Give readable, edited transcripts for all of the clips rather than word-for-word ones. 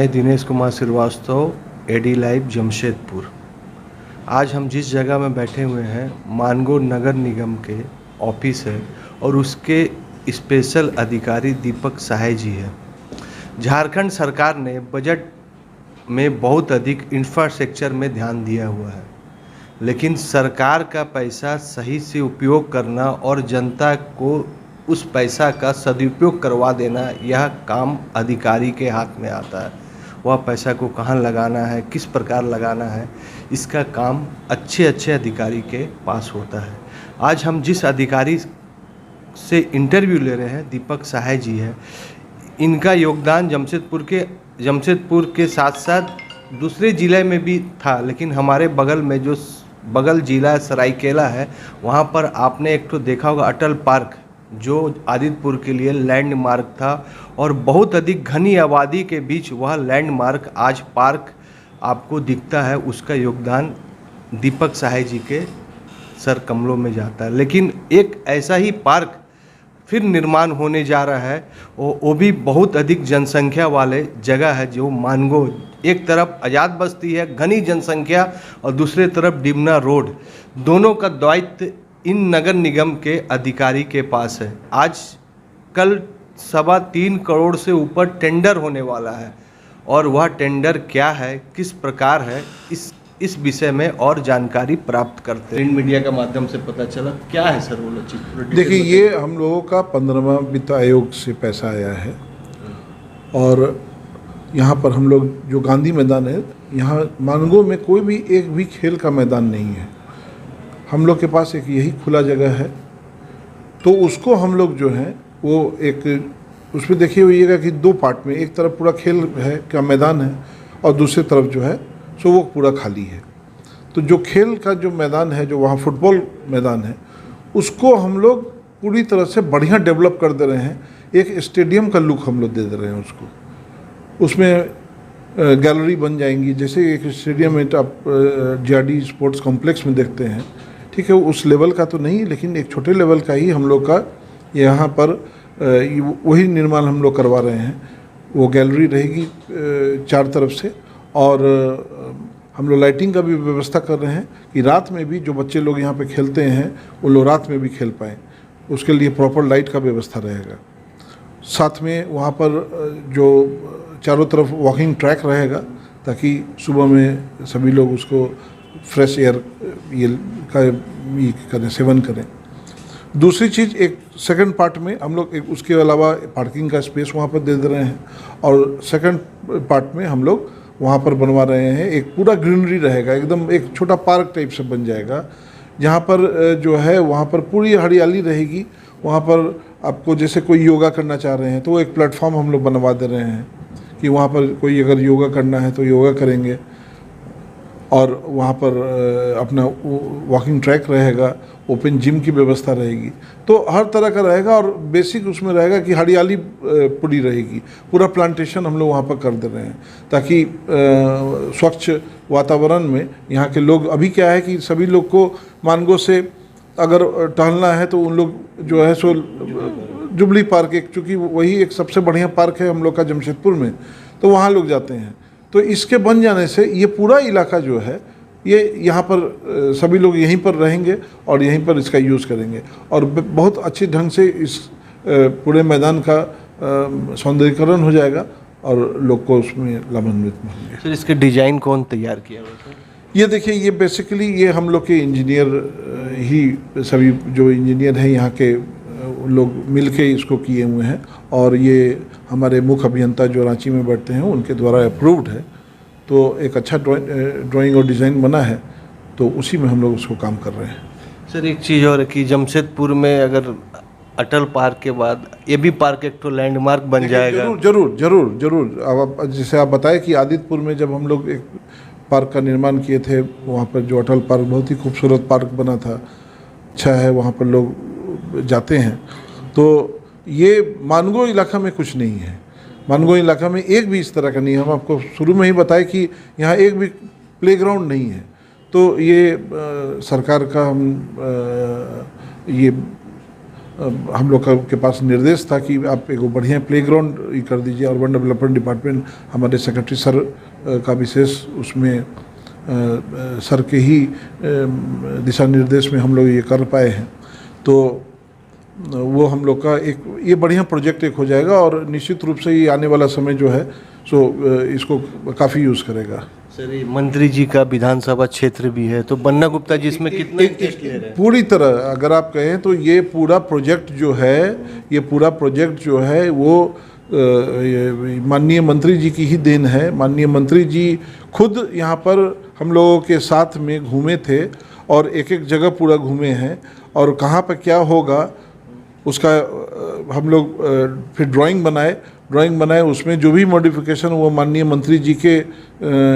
मैं Dinesh Kumar Srivastava, AD live Jamshedpur. आज हम जिस जगह में बैठे हुए हैं मानगो नगर निगम के ऑफिस है और उसके स्पेशल अधिकारी दीपक सहाय जी है। झारखंड सरकार ने बजट में बहुत अधिक इंफ्रास्ट्रक्चर में ध्यान दिया हुआ है, लेकिन सरकार का पैसा सही से उपयोग करना और जनता को उस पैसा का सदुपयोग करवा देना, यह काम अधिकारी के हाथ में आता है। वह पैसा को कहाँ लगाना है, किस प्रकार लगाना है, इसका काम अच्छे अधिकारी के पास होता है। आज हम जिस अधिकारी से इंटरव्यू ले रहे हैं दीपक सहाय जी है। इनका योगदान जमशेदपुर के साथ साथ दूसरे ज़िले में भी था, लेकिन हमारे बगल में जो बगल ज़िला सरायकेला है, वहाँ पर आपने एक तो देखा होगा अटल पार्क, जो आदित्यपुर के लिए लैंडमार्क था और बहुत अधिक घनी आबादी के बीच वह लैंडमार्क आज पार्क आपको दिखता है। उसका योगदान दीपक सहाय जी के सर कमलों में जाता है। लेकिन एक ऐसा ही पार्क फिर निर्माण होने जा रहा है, वो भी बहुत अधिक जनसंख्या वाले जगह है, जो मानगो। एक तरफ आज़ाद बस्ती है, घनी जनसंख्या, और दूसरे तरफ डिमना रोड। दोनों का दायित्व इन नगर निगम के अधिकारी के पास है। आज कल 3.25 करोड़ से ऊपर टेंडर होने वाला है, और वह टेंडर क्या है, किस प्रकार है, इस विषय में और जानकारी प्राप्त करते हैं। प्रिंट मीडिया के माध्यम से पता चला क्या है सर, वो लोग देखिए, ये हम लोगों का 15वां वित्त आयोग से पैसा आया है, और यहाँ पर हम लोग जो गांधी मैदान है, यहाँ मानगो में कोई भी एक भी खेल का मैदान नहीं है। हम लोग के पास एक यही खुला जगह है, तो उसको हम लोग जो है वो एक उसमें देखिए होइएगा कि 2 पार्ट में, एक तरफ पूरा खेल है का मैदान है और दूसरी तरफ जो है सो वो पूरा खाली है। तो जो खेल का जो मैदान है, जो वहाँ फुटबॉल मैदान है, उसको हम लोग पूरी तरह से बढ़िया डेवलप कर दे रहे हैं। एक स्टेडियम का लुक हम लोग दे दे रहे हैं उसको। उसमें गैलरी बन जाएंगी, जैसे एक स्टेडियम में आप जीआरडी स्पोर्ट्स कॉम्प्लेक्स में देखते हैं, ठीक है, उस लेवल का तो नहीं, लेकिन एक छोटे लेवल का ही हम लोग का यहाँ पर वही निर्माण हम लोग करवा रहे हैं। वो गैलरी रहेगी 4 तरफ से, और हम लोग लाइटिंग का भी व्यवस्था कर रहे हैं कि रात में भी जो बच्चे लोग यहाँ पे खेलते हैं वो लोग रात में भी खेल पाएँ। उसके लिए प्रॉपर लाइट का व्यवस्था रहेगा। साथ में वहाँ पर जो चारों तरफ वॉकिंग ट्रैक रहेगा, ताकि सुबह में सभी लोग उसको फ्रेश एयर करें, सेवन करें। दूसरी चीज़, एक सेकंड पार्ट में हम लोग एक उसके अलावा पार्किंग का स्पेस वहाँ पर दे दे रहे हैं, और सेकंड पार्ट में हम लोग वहाँ पर बनवा रहे हैं एक पूरा ग्रीनरी रहेगा, एकदम एक छोटा पार्क टाइप से बन जाएगा, जहाँ पर जो है वहाँ पर पूरी हरियाली रहेगी। वहाँ पर आपको जैसे कोई योगा करना चाह रहे हैं तो एक प्लेटफॉर्म हम लोग बनवा दे रहे हैं कि वहाँ पर कोई अगर योगा करना है तो योगा करेंगे, और वहाँ पर अपना वॉकिंग ट्रैक रहेगा, ओपन जिम की व्यवस्था रहेगी। तो हर तरह का रहेगा, और बेसिक उसमें रहेगा कि हरियाली पूरी रहेगी। पूरा प्लांटेशन हम लोग वहाँ पर कर दे रहे हैं, ताकि स्वच्छ वातावरण में यहाँ के लोग, अभी क्या है कि सभी लोग को मानगो से अगर टहलना है तो उन लोग जो है सो जुबली पार्क, एक चूँकि वही एक सबसे बढ़िया पार्क है हम लोग का जमशेदपुर में, तो वहाँ लोग जाते हैं। तो इसके बन जाने से ये पूरा इलाका जो है, ये यहाँ पर सभी लोग यहीं पर रहेंगे और यहीं पर इसका यूज़ करेंगे, और बहुत अच्छे ढंग से इस पूरे मैदान का सौंदर्यीकरण हो जाएगा और लोग को उसमें लाभान्वित होंगे। सर, इसके डिज़ाइन कौन तैयार किया हुआ है? ये देखिए, ये बेसिकली ये हम लोग के इंजीनियर ही, सभी जो इंजीनियर हैं यहाँ के लोग मिल के इसको किए हुए हैं, और ये हमारे मुख्य अभियंता जो रांची में बैठते हैं उनके द्वारा अप्रूव्ड है। तो एक अच्छा ड्राइंग और डिज़ाइन बना है, तो उसी में हम लोग उसको काम कर रहे हैं। सर, एक चीज़ और कि जमशेदपुर में अगर अटल पार्क के बाद ये भी पार्क एक तो लैंडमार्क बन जाएगा। जरूर। अब जैसे आप बताएं कि आदित्यपुर में जब हम लोग एक पार्क का निर्माण किए थे, वहाँ पर जो अटल पार्क बहुत ही खूबसूरत पार्क बना था, अच्छा है, वहाँ पर लोग जाते हैं। तो ये मानगो इलाका में कुछ नहीं है, मानगो इलाका में एक भी इस तरह का नहीं है। हम आपको शुरू में ही बताएं कि यहाँ एक भी प्लेग्राउंड नहीं है। तो ये सरकार का हम ये हम लोग के पास निर्देश था कि आप एक बढ़िया प्लेग्राउंड कर दीजिए। अर्बन डेवलपमेंट डिपार्टमेंट हमारे सेक्रेटरी सर का विशेष उसमें सर के ही दिशा निर्देश में हम लोग ये कर पाए हैं। तो वो हम लोग का एक ये बढ़िया प्रोजेक्ट एक हो जाएगा और निश्चित रूप से ये आने वाला समय जो है सो इसको काफ़ी यूज़ करेगा। सर ये मंत्री जी का विधानसभा क्षेत्र भी है, तो बन्ना गुप्ता जी इसमें कितना इंटरेस्ट ले रहे हैं? पूरी तरह अगर आप कहें तो ये पूरा प्रोजेक्ट जो है वो माननीय मंत्री जी की ही देन है। माननीय मंत्री जी खुद यहाँ पर हम लोगों के साथ में घूमे थे और एक एक जगह पूरा घूमे हैं और कहाँ पर क्या होगा उसका हम लोग फिर ड्राइंग बनाए उसमें जो भी मॉडिफिकेशन वो माननीय मंत्री जी के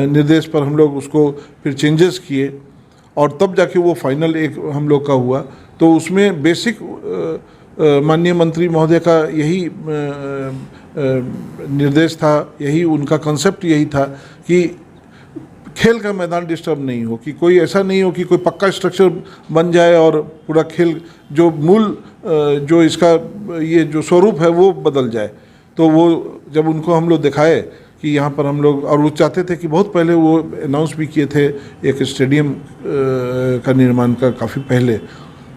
निर्देश पर हम लोग उसको फिर चेंजेस किए और तब जाके वो फाइनल एक हम लोग का हुआ। तो उसमें बेसिक माननीय मंत्री महोदय का यही निर्देश था, यही उनका कंसेप्ट यही था कि खेल का मैदान डिस्टर्ब नहीं हो, कि कोई ऐसा नहीं हो कि कोई पक्का स्ट्रक्चर बन जाए और पूरा खेल जो मूल जो इसका ये जो स्वरूप है वो बदल जाए। तो वो जब उनको हम लोग दिखाए कि यहाँ पर हम लोग, और वो चाहते थे कि बहुत पहले वो अनाउंस भी किए थे एक स्टेडियम का निर्माण का काफ़ी पहले,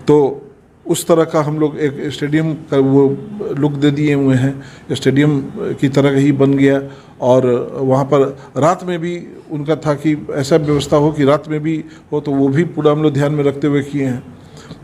तो उस तरह का हम लोग एक स्टेडियम का वो लुक दे दिए हुए हैं। स्टेडियम की तरह ही बन गया और वहाँ पर रात में भी उनका था कि ऐसा व्यवस्था हो कि रात में भी हो, तो वो भी पूरा हम लोग ध्यान में रखते हुए किए हैं।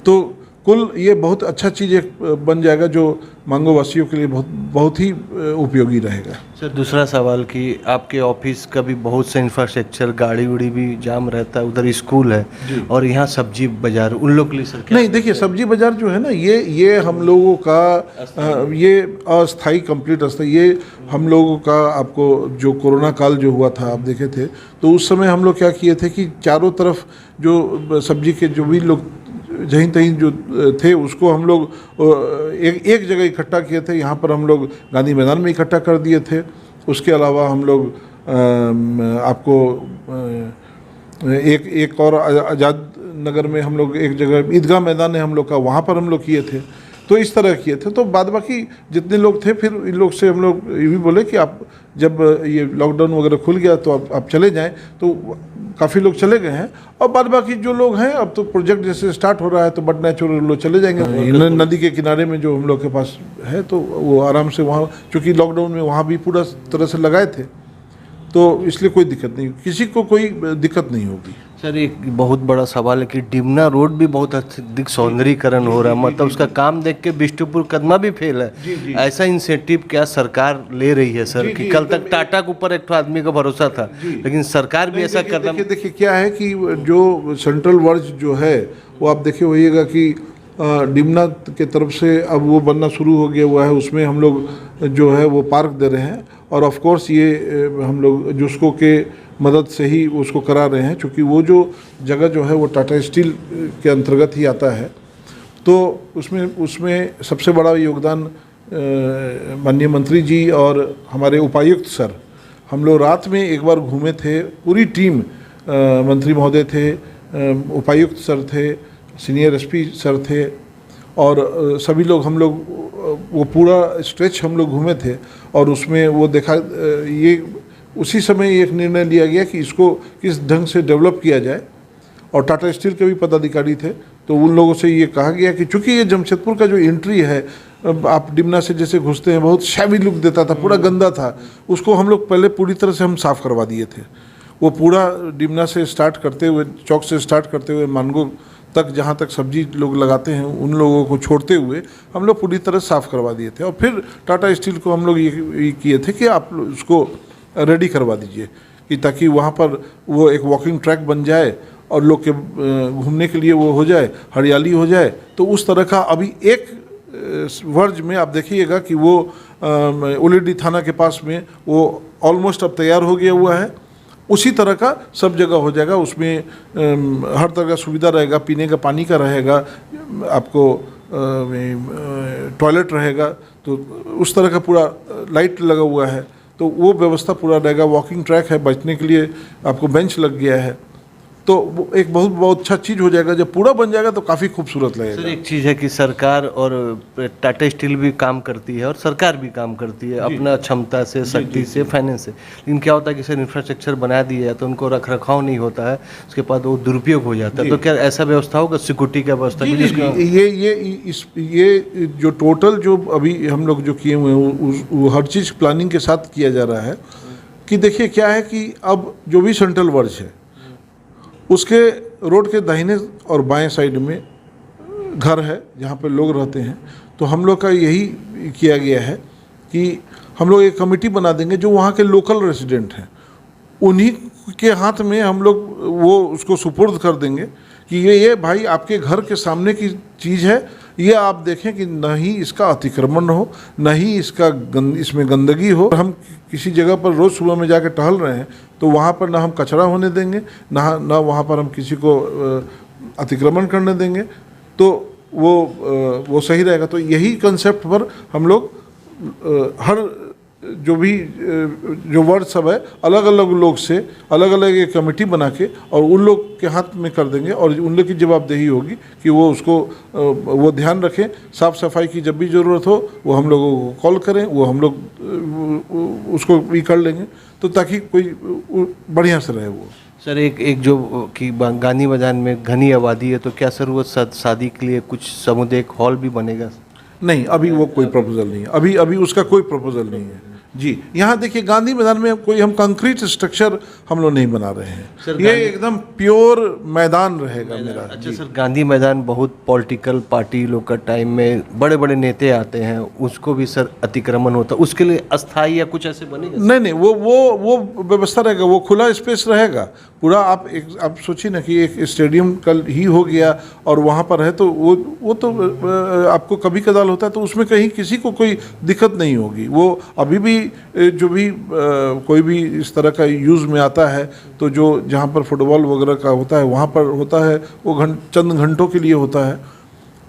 तो कुल ये बहुत अच्छा चीज़ एक बन जाएगा जो मांगो वासियों के लिए बहुत ही उपयोगी रहेगा। सर दूसरा सवाल कि आपके ऑफिस का भी बहुत सा इंफ्रास्ट्रक्चर, गाड़ी उड़ी भी जाम रहता है, उधर स्कूल है और यहाँ सब्जी बाजार, उन लोग के लिए सर क्या? नहीं देखिए, सब्जी बाजार जो है ना ये हम लोगों का ये अस्थाई कंप्लीट अस्थाई, ये हम लोगों का आपको जो कोरोना काल जो हुआ था आप देखे थे, तो उस समय हम लोग क्या किए थे कि चारों तरफ जो सब्जी के जो भी लोग जहीं तहीं जो थे उसको हम लोग एक जगह इकट्ठा किए थे। यहाँ पर हम लोग गांधी मैदान में इकट्ठा कर दिए थे। उसके अलावा हम लोग आपको एक और आज़ाद नगर में हम लोग एक जगह ईदगाह मैदान है हम लोग का, वहाँ पर हम लोग किए थे। तो इस तरह किए थे। तो बाद बाकी जितने लोग थे फिर इन लोग से हम लोग ये भी बोले कि आप जब ये लॉकडाउन वगैरह खुल गया तो आप चले जाएं, तो काफ़ी लोग चले गए हैं। और बाद बाकी जो लोग हैं अब तो प्रोजेक्ट जैसे स्टार्ट हो रहा है तो बट नेचुरल लोग चले जाएंगे। नदी के किनारे में जो हम लोग के पास है तो वो आराम से वहाँ, चूँकि लॉकडाउन में वहाँ भी पूरा तरह से लगाए थे, तो इसलिए कोई दिक्कत नहीं, किसी को कोई दिक्कत नहीं होगी। सर एक बहुत बड़ा सवाल है कि डिमना रोड भी बहुत अधिक सौंदर्यीकरण हो रहा है, मतलब उसका काम देख के बिष्टुपुर कदमा भी फेल है। ऐसा इंसेंटिव क्या सरकार ले रही है सर? कि कल तक टाटा के ऊपर एक आदमी का भरोसा था, लेकिन सरकार भी ऐसा करना। देखिए क्या है कि जो सेंट्रल वर्ज जो है वो आप देखिए होइएगा कि डिमना के तरफ से अब वो बनना शुरू हो गया हुआ है, उसमें हम लोग जो है वो पार्क दे रहे हैं और ऑफ कोर्स ये हम लोग जिसको के मदद से ही उसको करा रहे हैं, क्योंकि वो जो जगह जो है वो टाटा स्टील के अंतर्गत ही आता है। तो उसमें सबसे बड़ा योगदान माननीय मंत्री जी और हमारे उपायुक्त सर, हम लोग रात में एक बार घूमे थे, पूरी टीम, मंत्री महोदय थे, उपायुक्त सर थे, सीनियर एसपी सर थे और सभी लोग हम लोग वो पूरा स्ट्रेच हम लोग घूमे थे। और उसमें वो देखा, ये उसी समय एक निर्णय लिया गया कि इसको किस ढंग से डेवलप किया जाए। और टाटा स्टील के भी पदाधिकारी थे, तो उन लोगों से ये कहा गया कि चूँकि ये जमशेदपुर का जो एंट्री है, आप डिमना से जैसे घुसते हैं बहुत शैवी लुक देता था, पूरा गंदा था, उसको हम लोग पहले पूरी तरह से हम साफ़ करवा दिए थे। वो पूरा डिमना से स्टार्ट करते हुए, चौक से स्टार्ट करते हुए मानगो तक, जहाँ तक सब्जी लोग लगाते हैं उन लोगों को छोड़ते हुए हम लोग पूरी तरह साफ़ करवा दिए थे। और फिर टाटा स्टील को हम लोग ये किए थे कि आप उसको रेडी करवा दीजिए, कि ताकि वहाँ पर वो एक वॉकिंग ट्रैक बन जाए और लोग के घूमने के लिए वो हो जाए, हरियाली हो जाए। तो उस तरह का अभी एक वर्ज में आप देखिएगा कि वो उलेडी थाना के पास में वो ऑलमोस्ट अब तैयार हो गया हुआ है। उसी तरह का सब जगह हो जाएगा, उसमें हर तरह का सुविधा रहेगा, पीने का पानी का रहेगा, आपको टॉयलेट रहेगा, तो उस तरह का पूरा लाइट लगा हुआ है, तो वो व्यवस्था पूरा रहेगा। वॉकिंग ट्रैक है, बैठने के लिए आपको बेंच लग गया है। तो वो एक बहुत बहुत अच्छा चीज़ हो जाएगा। जब पूरा बन जाएगा तो काफ़ी खूबसूरत लगेगा। सर एक चीज़ है कि सरकार और टाटा स्टील भी काम करती है और सरकार भी काम करती है अपना क्षमता से, शक्ति से, फाइनेंस से, लेकिन क्या होता है कि सर इंफ्रास्ट्रक्चर बना दिया है तो उनको रख रखाव नहीं होता है, उसके बाद वो दुरुपयोग हो जाता है। तो क्या ऐसा व्यवस्था होगा, सिक्योरिटी का व्यवस्था भी जिसका ये जो टोटल जो अभी हम लोग जो किए हुए हैं वो हर चीज़ प्लानिंग के साथ किया जा रहा है। कि देखिए क्या है कि अब जो भी सेंट्रल वर्ज है उसके रोड के दाहिने और बाएं साइड में घर है जहाँ पे लोग रहते हैं। तो हम लोग का यही किया गया है कि हम लोग एक कमेटी बना देंगे जो वहाँ के लोकल रेसिडेंट हैं, उन्हीं के हाथ में हम लोग वो उसको सुपुर्द कर देंगे कि ये भाई आपके घर के सामने की चीज़ है, ये आप देखें कि न ही इसका अतिक्रमण हो, न ही इसका इसमें गंदगी हो। हम किसी जगह पर रोज़ सुबह में जाके टहल रहे हैं तो वहाँ पर ना हम कचरा होने देंगे, ना वहाँ पर हम किसी को अतिक्रमण करने देंगे, तो वो सही रहेगा। तो यही कंसेप्ट पर हम लोग हर जो वर्ड सब है अलग अलग लोग से अलग अलग एक कमेटी बना के और उन लोग के हाथ में कर देंगे और उन लोग की जवाबदेही होगी कि वो उसको वो ध्यान रखें। साफ़ सफाई की जब भी ज़रूरत हो वो हम लोगों को कॉल करें, वो हम लोग उसको भी कर लेंगे, तो ताकि कोई बढ़िया से रहे वो। सर एक जो कि गांधी मैदान में घनी आबादी है, तो क्या सर वो शादी के लिए कुछ सामुदायिक हॉल भी बनेगा? नहीं, अभी वो कोई प्रपोजल नहीं है, अभी उसका कोई प्रपोजल नहीं है जी। यहाँ देखिए गांधी मैदान में कोई हम कंक्रीट स्ट्रक्चर हम लोग नहीं बना रहे हैं, ये एकदम प्योर मैदान रहेगा मेरा। अच्छा सर, गांधी मैदान बहुत पॉलिटिकल पार्टी लोग का टाइम में बड़े बड़े नेता आते हैं, उसको भी सर अतिक्रमण होता है, उसके लिए अस्थायी या कुछ ऐसे बनेगा? नहीं, वो व्यवस्था रहेगा, वो खुला स्पेस रहेगा पूरा। आप सोचिए ना कि एक स्टेडियम कल ही हो गया और वहाँ पर है तो वो तो आपको कभी कदाल होता है, तो उसमें कहीं किसी को कोई दिक्कत नहीं होगी। वो अभी भी जो भी कोई भी इस तरह का यूज़ में आता है तो जो जहाँ पर फुटबॉल वगैरह का होता है वहाँ पर होता है, वो चंद घंटों के लिए होता है,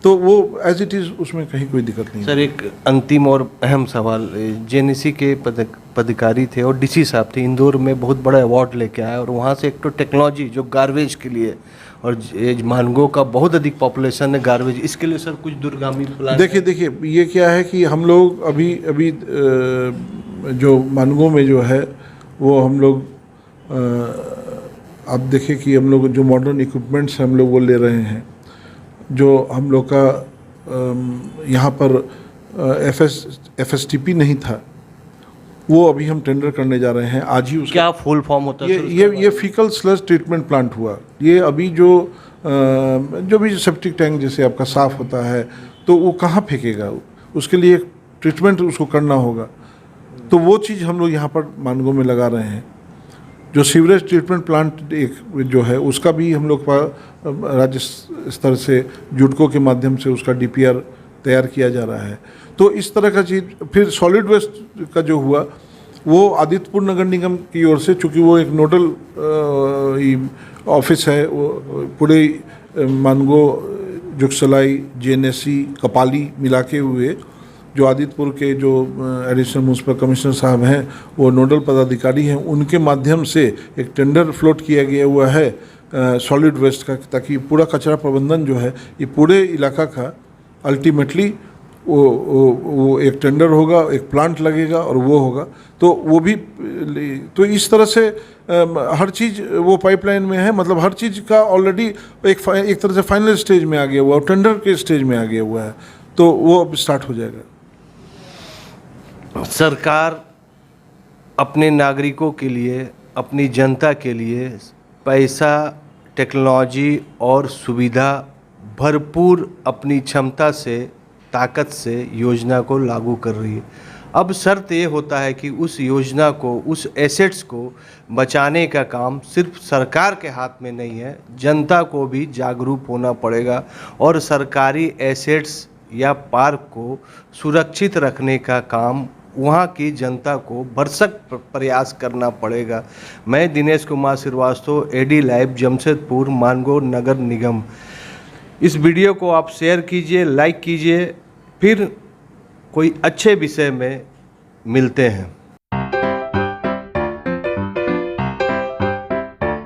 तो वो एज इट इज़ उसमें कहीं कोई दिक्कत नहीं। सर एक अंतिम और अहम सवाल, जेएनसी के पदाधिकारी थे और डीसी साहब थे, इंदौर में बहुत बड़ा अवार्ड लेके आए और वहाँ से एक तो टेक्नोलॉजी जो गार्बेज के लिए, और मानगो का बहुत अधिक पॉपुलेशन है गार्बेज, इसके लिए सर कुछ दूरगामी प्लान? देखिए ये क्या है कि हम लोग अभी जो मानगो में जो है वो हम लोग आप देखिए कि हम लोग जो मॉडर्न इक्विपमेंट्स हम लोग वो ले रहे हैं। जो हम लोग का यहाँ पर FSTP नहीं था, वो अभी हम टेंडर करने जा रहे हैं आज ही। क्या फुल फॉर्म होता है? ये फीकल स्लज ट्रीटमेंट प्लांट हुआ। ये अभी जो भी सेप्टिक टैंक जैसे आपका साफ़ होता है तो वो कहाँ फेंकेगा, उसके लिए ट्रीटमेंट उसको करना होगा, तो वो चीज़ हम लोग यहाँ पर मानगो में लगा रहे हैं। जो सीवरेज ट्रीटमेंट प्लांट एक जो है उसका भी हम लोग राज्य स्तर से जुडको के माध्यम से उसका DPR तैयार किया जा रहा है। तो इस तरह का चीज़, फिर सॉलिड वेस्ट का जो हुआ वो आदित्यपुर नगर निगम की ओर से, चूँकि वो एक नोडल ऑफिस है, वो पूरे मानगो, जुगसलाई, JNSC, कपाली मिला के हुए जो आदित्यपुर के जो एडिशनल म्यूनसिपल कमिश्नर साहब हैं वो नोडल पदाधिकारी हैं, उनके माध्यम से एक टेंडर फ्लोट किया गया हुआ है सॉलिड वेस्ट का, ताकि पूरा कचरा प्रबंधन जो है ये पूरे इलाका का अल्टीमेटली वो एक टेंडर होगा, एक प्लांट लगेगा और वो होगा। तो वो भी, तो इस तरह से हर चीज़ वो पाइपलाइन में है, मतलब हर चीज़ का ऑलरेडी एक तरह से फाइनल स्टेज में आ गया हुआ है, टेंडर के स्टेज में आ गया हुआ है, तो वो अब स्टार्ट हो जाएगा। सरकार अपने नागरिकों के लिए, अपनी जनता के लिए पैसा, टेक्नोलॉजी और सुविधा भरपूर अपनी क्षमता से, ताकत से योजना को लागू कर रही है। अब शर्त ये होता है कि उस योजना को, उस एसेट्स को बचाने का काम सिर्फ सरकार के हाथ में नहीं है, जनता को भी जागरूक होना पड़ेगा और सरकारी एसेट्स या पार्क को सुरक्षित रखने का काम वहाँ की जनता को भरसक प्रयास करना पड़ेगा। मैं दिनेश कुमार श्रीवास्तव, AD लाइव, जमशेदपुर, मानगो नगर निगम। इस वीडियो को आप शेयर कीजिए, लाइक कीजिए, फिर कोई अच्छे विषय में मिलते हैं।